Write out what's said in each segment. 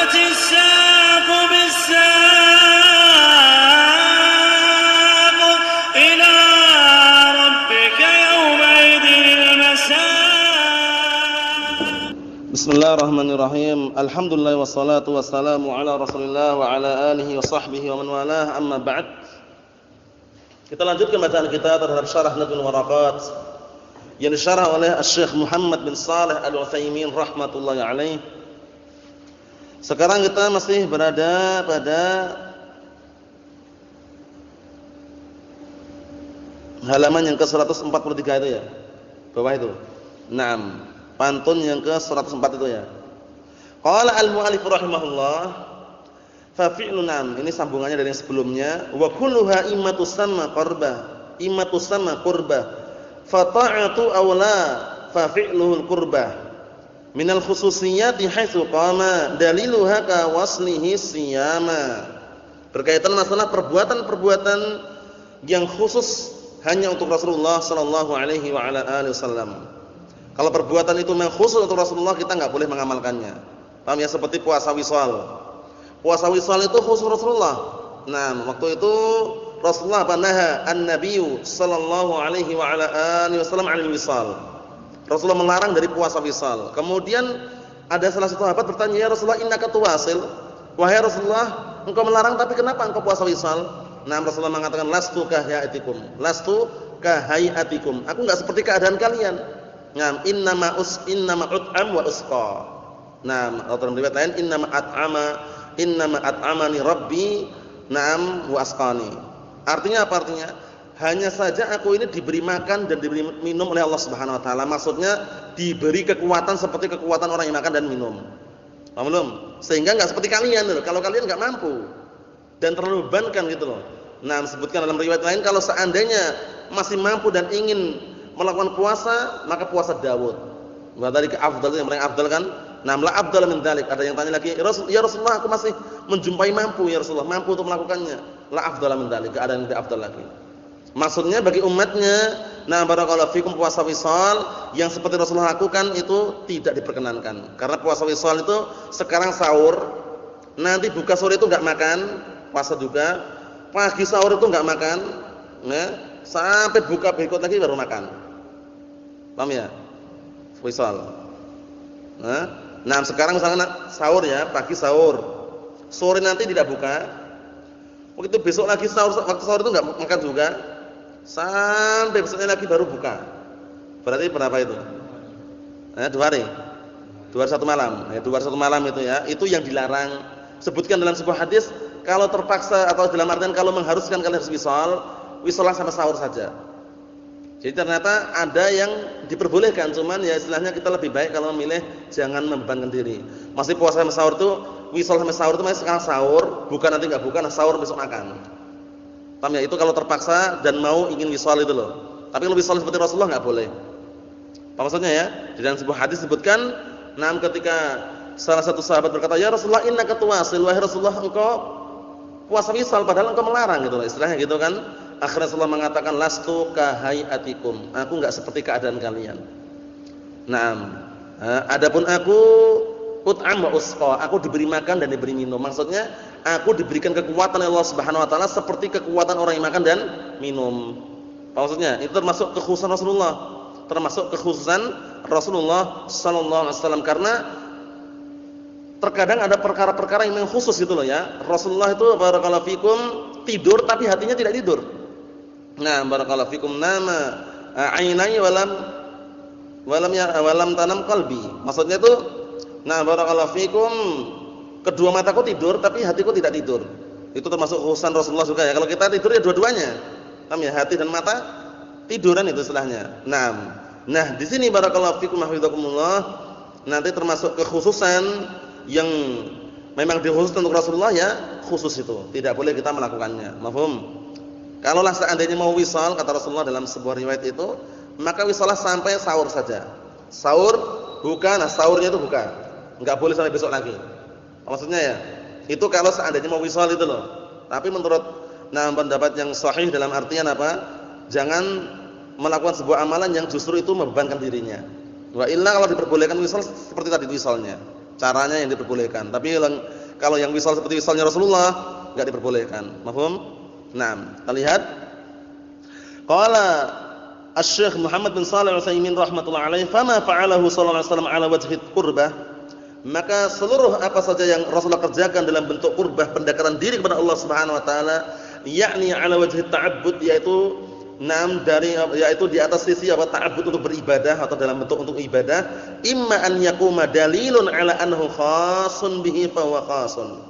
والتفت الساق بالساق إلى ربك يومئذ المساق. Bismillahirrahmanirrahim. Alhamdulillah wassalatu wassalamu ala Rasulillah wa ala alihi wa sahbihi wa man walah. Amma ba'd. Kita lanjutkan bacaan kita terhadap syarah Nadhul Waraqat yang disyarah oleh Syekh Muhammad bin Shalih Al-Utsaimin rahmatullahi alaih. Sekarang kita masih berada pada halaman yang ke-143 itu ya. Bawah itu. Naam, pantun yang ke-104 itu ya. Qala al-mu'allif rahimahullah, fa fi'lu nam, ini sambungannya dari yang sebelumnya, wa kulluha immatus sama qurbah, immatus sama qurbah, fa ta'atu awla fa fi'luhul qurbah. Minal khususiyati haitsu qama daliluha ka waslihi siyama. Berkaitan masalah perbuatan-perbuatan yang khusus hanya untuk Rasulullah sallallahu alaihi wa ala alihi wasallam. Kalau perbuatan itu memang khusus untuk Rasulullah, kita enggak boleh mengamalkannya. Paham ya? Seperti puasa wisal. Puasa wisal itu khusus Rasulullah. Nah, waktu itu Rasulullah naha an-nabiyyu sallallahu alaihi wa ala alihi wasallam 'anil wisal. Rasulullah melarang dari puasa wisal. Kemudian ada salah satu sahabat bertanya, "Ya Rasulullah, innaka tuwasil?" Wahai Rasulullah, engkau melarang tapi kenapa engkau puasa wisal? Nah, Rasulullah mengatakan, "Lastu kahayatikum." Lastu kahayatikum. Aku enggak seperti keadaan kalian. Nah, innama ut'am wa usqa. Nah, atau dalam riwayat lain, innama at'amani rabbi na'am wa asqani. Artinya apa artinya? Hanya saja aku ini diberi makan dan diberi minum oleh Allah Subhanahu wa taala. Maksudnya diberi kekuatan seperti kekuatan orang yang makan dan minum. Paham belum? Sehingga enggak seperti kalian loh. Kalau kalian enggak mampu dan terlalu bebankan gitu loh. Nah, disebutkan dalam riwayat lain kalau seandainya masih mampu dan ingin melakukan puasa, maka puasa Daud. Wa dzalika afdal, yang paling afdal kan? Nah, la afdal min dzalik. Ada yang tanya lagi, "Ya Rasulullah, aku masih menjumpai mampu ya Rasulullah, mampu untuk melakukannya." La afdal min dzalik, ada yang lebih afdal lagi. Maksudnya bagi umatnya, nah barakallahu fikum, puasa wisal yang seperti Rasulullah lakukan itu tidak diperkenankan. Karena puasa wisal itu sekarang sahur, nanti buka sore itu enggak makan, puasa juga. Pagi sahur itu enggak makan, nah, sampai buka berikut lagi baru makan. Paham ya? Wisal. Nah, sekarang misalnya sahur ya, pagi sahur. Sore nanti tidak buka. Begitu besok lagi sahur, waktu sahur itu enggak makan juga. Sampai besoknya lagi baru buka. Berarti berapa itu? 2 hari. 2 hari 1 malam. Ya, 2 hari 1 malam itu ya. Itu yang dilarang. Sebutkan dalam sebuah hadis, kalau terpaksa atau dalam artian kalau mengharuskan kalian harus wisal sama sahur saja. Jadi ternyata ada yang diperbolehkan, cuman ya istilahnya kita lebih baik kalau memilih jangan membebankan diri. Masih puasa sama sahur itu, wisal sama sahur itu masih sekarang sahur, bukan nanti enggak buka, nah sahur besok makan. Paham ya? Itu kalau terpaksa dan mau ingin wisal itu loh. Tapi kalau wisal seperti Rasulullah enggak boleh. Apa maksudnya ya? Di dalam sebuah hadis disebutkan, nah ketika salah satu sahabat berkata, "Ya Rasulullah, innaka tuwasil." Wahai Rasulullah, engkau puasa wisal padahal engkau melarang gitu loh, istilahnya gitu kan. Akhirnya Rasulullah mengatakan, "Lastu kahayatikum." Aku enggak seperti keadaan kalian. Naam. Adapun aku ut'am wa usqa, aku diberi makan dan diberi minum. Maksudnya aku diberikan kekuatan oleh Allah Subhanahu wa taala seperti kekuatan orang yang makan dan minum. Apa maksudnya? Itu termasuk kekhususan Rasulullah. Termasuk kekhususan Rasulullah sallallahu alaihi wasallam, karena terkadang ada perkara-perkara yang memang khusus gitu loh ya. Rasulullah itu barakallahu fikum tidur tapi hatinya tidak tidur. Nah, barakallahu fikum, nama ainai walam tanam qalbi. Maksudnya itu, nah barakallahu fikum, kedua mataku tidur tapi hatiku tidak tidur. Itu termasuk khususan Rasulullah juga ya. Kalau kita tidur ya dua-duanya. Paham ya? Hati dan mata tiduran itu istilahnya. Nah, di sini barakallahu fikum hafizakumullah, nanti termasuk kekhususan yang memang dikhususkan untuk Rasulullah ya, khusus itu. Tidak boleh kita melakukannya. Mafhum? Kalaulah seandainya mau wisal, kata Rasulullah dalam sebuah riwayat itu, maka wisalah sampai sahur saja. Sahur buka, nah sahurnya itu buka. Enggak boleh sampai besok lagi. Maksudnya ya, itu kalau seandainya mau wisal itu loh. Tapi menurut pendapat yang sahih dalam artian apa? Jangan melakukan sebuah amalan yang justru itu membebankan dirinya. Wa illa kalau diperbolehkan wisal seperti tadi wisalnya. Caranya yang diperbolehkan. Tapi Kalau yang wisal seperti wisalnya Rasulullah enggak diperbolehkan. Paham? Naam. Kita lihat. Qala Asy-Syaikh Muhammad bin Shalih Al-Utsaimin rahimatullah alaihi, "Fama fa'alahu sallallahu alaihi wasallam ala wajhi qurbah." Maka seluruh apa saja yang Rasulullah kerjakan dalam bentuk qurbah, pendekatan diri kepada Allah Subhanahu wa taala, yakni ala wajhi ta'abbud, yaitu yaitu di atas sisi apa ta'abbud untuk beribadah atau dalam bentuk untuk ibadah, imma an yaquma dalilun ala annahu khasun bihi fa huwa khasun.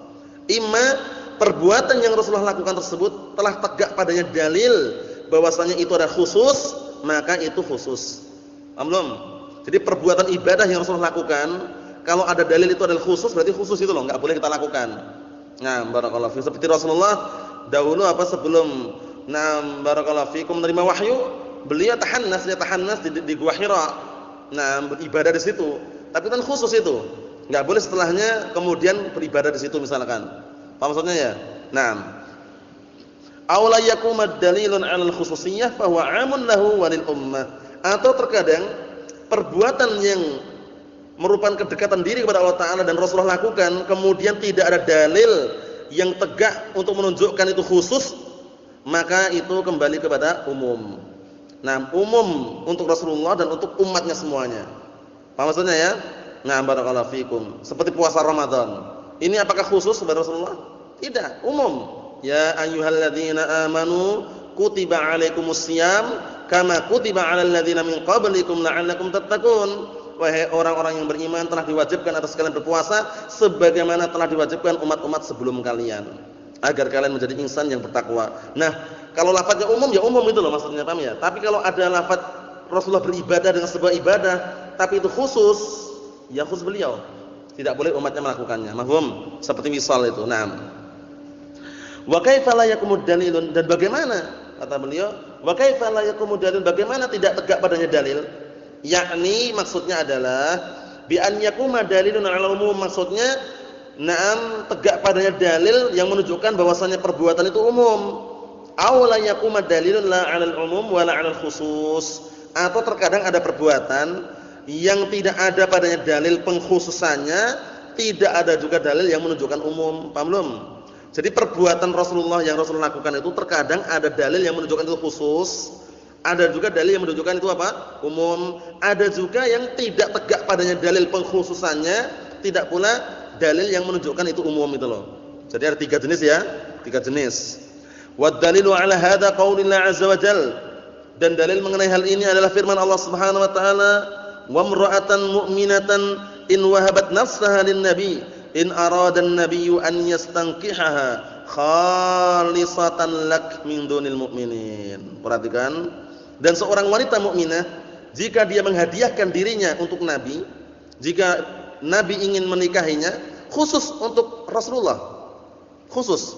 Imma perbuatan yang Rasulullah lakukan tersebut telah tegak padanya dalil bahwasanya itu adalah khusus, maka itu khusus. Paham belum? Jadi perbuatan ibadah yang Rasulullah lakukan, kalau ada dalil itu adalah khusus, berarti khusus itu loh, enggak boleh kita lakukan. Nah, barakallahu fiikum. Seperti Rasulullah dahulu sebelum barakallahu fiikum menerima wahyu, beliau tahannas di Gua Hira. Beribadah di situ. Tapi kan khusus itu. Enggak boleh setelahnya kemudian beribadah di situ misalkan. Paham maksudnya ya? Aula yakuma dalilun 'alal khususiyyah fa huwa 'amun lahu wa lil ummah. Atau terkadang perbuatan yang merupakan kedekatan diri kepada Allah Ta'ala dan Rasulullah lakukan, kemudian tidak ada dalil yang tegak untuk menunjukkan itu khusus, maka itu kembali kepada umum. Umum untuk Rasulullah dan untuk umatnya semuanya. Paham maksudnya ya? Barakallahu fikum. Seperti puasa Ramadan. Ini apakah khusus kepada Rasulullah? Tidak, umum. Ya ayyuhalladzina amanu kutiba 'alaikumusiyam kama kutiba 'alal ladzina min qablikum la'allakum tattaqun. Wahai orang-orang yang beriman, telah diwajibkan atas kalian berpuasa sebagaimana telah diwajibkan umat-umat sebelum kalian, agar kalian menjadi insan yang bertakwa. Kalau lafadznya umum ya umum itu loh maksudnya, paham ya? Tapi kalau ada lafadz Rasulullah beribadah dengan sebuah ibadah tapi itu khusus, ya khusus beliau. Tidak boleh umatnya melakukannya. Mahfum? Seperti wisal itu. Wa kaifa la yakumud dalilun, dan bagaimana kata beliau, wa kaifa la yakumud dalilun, bagaimana tidak tegak padanya dalil? Yakni maksudnya adalah bi an yakuma dalilun 'ala umum, maksudnya tegak padanya dalil yang menunjukkan bahwasannya perbuatan itu umum. Aw la yakuma dalilun la 'alal umum wa la 'alal khusus, atau terkadang ada perbuatan yang tidak ada padanya dalil pengkhususannya, tidak ada juga dalil yang menunjukkan umum. Paham belum? Jadi perbuatan Rasulullah yang Rasulullah lakukan itu terkadang ada dalil yang menunjukkan itu khusus, ada juga dalil yang menunjukkan itu apa? Umum. Ada juga yang tidak tegak padanya dalil pengkhususannya, tidak pula dalil yang menunjukkan itu umum itu loh. Jadi ada 3 jenis ya, 3 jenis. Wad dalilu 'ala hadza qaulillah 'azza wa jalla. Dan dalil mengenai hal ini adalah firman Allah Subhanahu wa taala, "Wa imra'atan mu'minatan in wahabat nafsaha lin-nabi in arada an-nabiyyu an yastankihaha khalisatan lak min dunil mu'minin." Perhatikan. Dan seorang wanita mukminah jika dia menghadiahkan dirinya untuk Nabi, jika Nabi ingin menikahinya, khusus untuk Rasulullah. Khusus.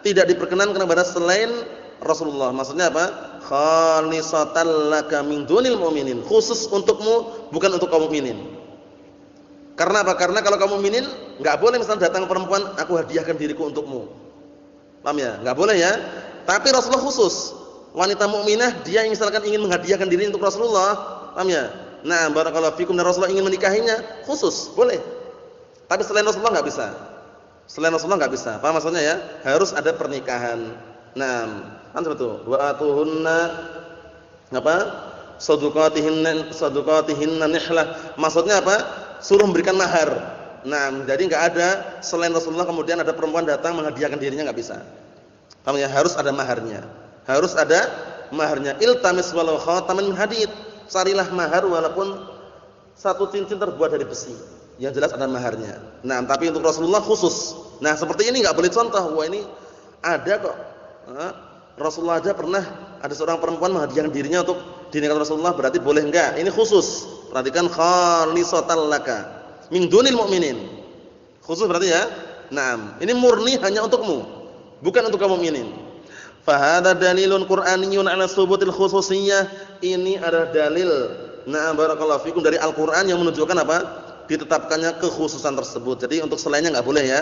Tidak diperkenankan kepada selain Rasulullah. Maksudnya apa? Khalisatan laka min dunil mu'minin. Khusus untukmu, bukan untuk kaum mukminin. Karena apa? Karena kalau kaum mukminin enggak boleh misalnya datang perempuan, aku hadiahkan diriku untukmu. Paham ya? Enggak boleh ya. Tapi Rasulullah khusus. Wanita mukminah dia misalkan ingin menghadiahkan diri untuk Rasulullah, paham ya? Barakallahu fikum, dan Rasulullah ingin menikahinya, khusus, boleh. Tapi selain Rasulullah enggak bisa. Selain Rasulullah enggak bisa. Paham maksudnya ya? Harus ada pernikahan. Kan betul. Wa atuhunna apa? Sadaqatihinna nihlah. Maksudnya apa? Suruh memberikan mahar. Jadi enggak ada selain Rasulullah kemudian ada perempuan datang menghadiahkan dirinya, enggak bisa. Paham ya? Harus ada maharnya. Harus ada maharnya. Iltamis walau khataman min hadid. Carilah mahar walaupun satu cincin terbuat dari besi. Yang jelas ada maharnya. Tapi untuk Rasulullah khusus. Seperti ini enggak boleh contoh. Wah, ini ada kok. Rasulullah aja pernah ada seorang perempuan menghadiahkan dirinya untuk dinikahkan Rasulullah, berarti boleh enggak? Ini khusus. Perhatikan, khalisatan laka min dunil mu'minin. Khusus berarti ya. Ini murni hanya untukmu, bukan untuk kaum mukminin. Fa hadza dalilun qur'aniyyun 'ala thubutil khususiyyah. Ini adalah dalil barakallahu fikum dari Al-Qur'an yang menunjukkan apa? Ditetapkannya kekhususan tersebut. Jadi untuk selainnya enggak boleh ya.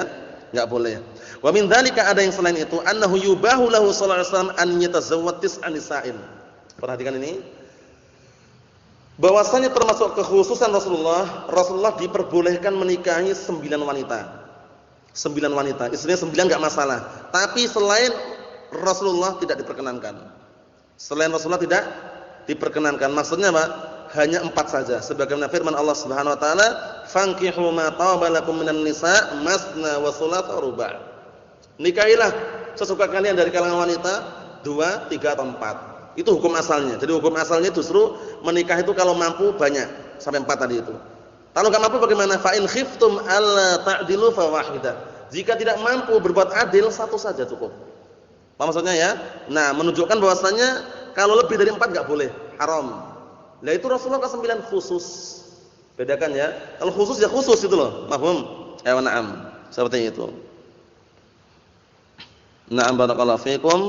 Enggak boleh. Wa min dzalika, ada yang selain itu, annahu yubahu lahu sallallahu alaihi wasallam an yatazawwaj tis'a nisa'in. Perhatikan ini. bahwasanya termasuk kekhususan Rasulullah diperbolehkan menikahi 9 wanita. 9 wanita, istrinya 9 enggak masalah. Tapi selain Rasulullah tidak diperkenankan. Selain Rasulullah tidak diperkenankan. Maksudnya apa? Hanya 4 saja. Sebagaimana firman Allah Subhanahu wa taala, "Fankihu ma taba lakum minan nisa masna wa thulatha wa ruba'." Nikahilah sesuka kalian dari kalangan wanita 2, 3 atau 4. Itu hukum asalnya. Jadi hukum asalnya justru menikah itu kalau mampu banyak, sampai 4 tadi itu. Kalau enggak mampu bagaimana? Fa in khiftum alla ta'dilu fa wahidah. Jika tidak mampu berbuat adil, 1 saja cukup. Apa maksudnya ya? Nah, menunjukkan bahwasanya kalau lebih dari 4 enggak boleh, haram. Lah itu Rasulullah ke-9 khusus. Bedakan ya. Kalau khusus ya khusus itu loh. Paham? Ya na'am. Seperti itu. Na'am barakallahu fikum.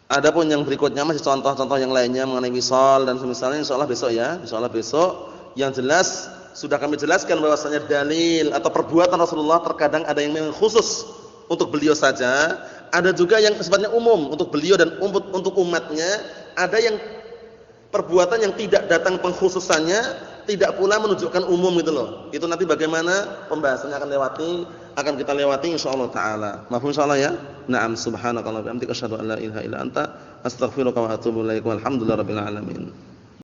Adapun yang berikutnya masih contoh-contoh yang lainnya mengenai wisal dan semisalnya insyaallah besok ya. Insyaallah besok yang jelas sudah kami jelaskan bahwasanya dalil atau perbuatan Rasulullah terkadang ada yang memang khusus untuk beliau saja, ada juga yang sifatnya umum untuk beliau dan untuk umatnya, ada yang perbuatan yang tidak datang pengkhususannya, tidak pula menunjukkan umum gitu loh. Itu nanti bagaimana pembahasannya akan kita lewati insyaallah taala. Mafhum insyaallah ya? Na'am subhanakallah wa bihamdika asyhadu an la ilaha illa anta astaghfiruka wa atubu ilaik. Walhamdulillahirabbil alamin.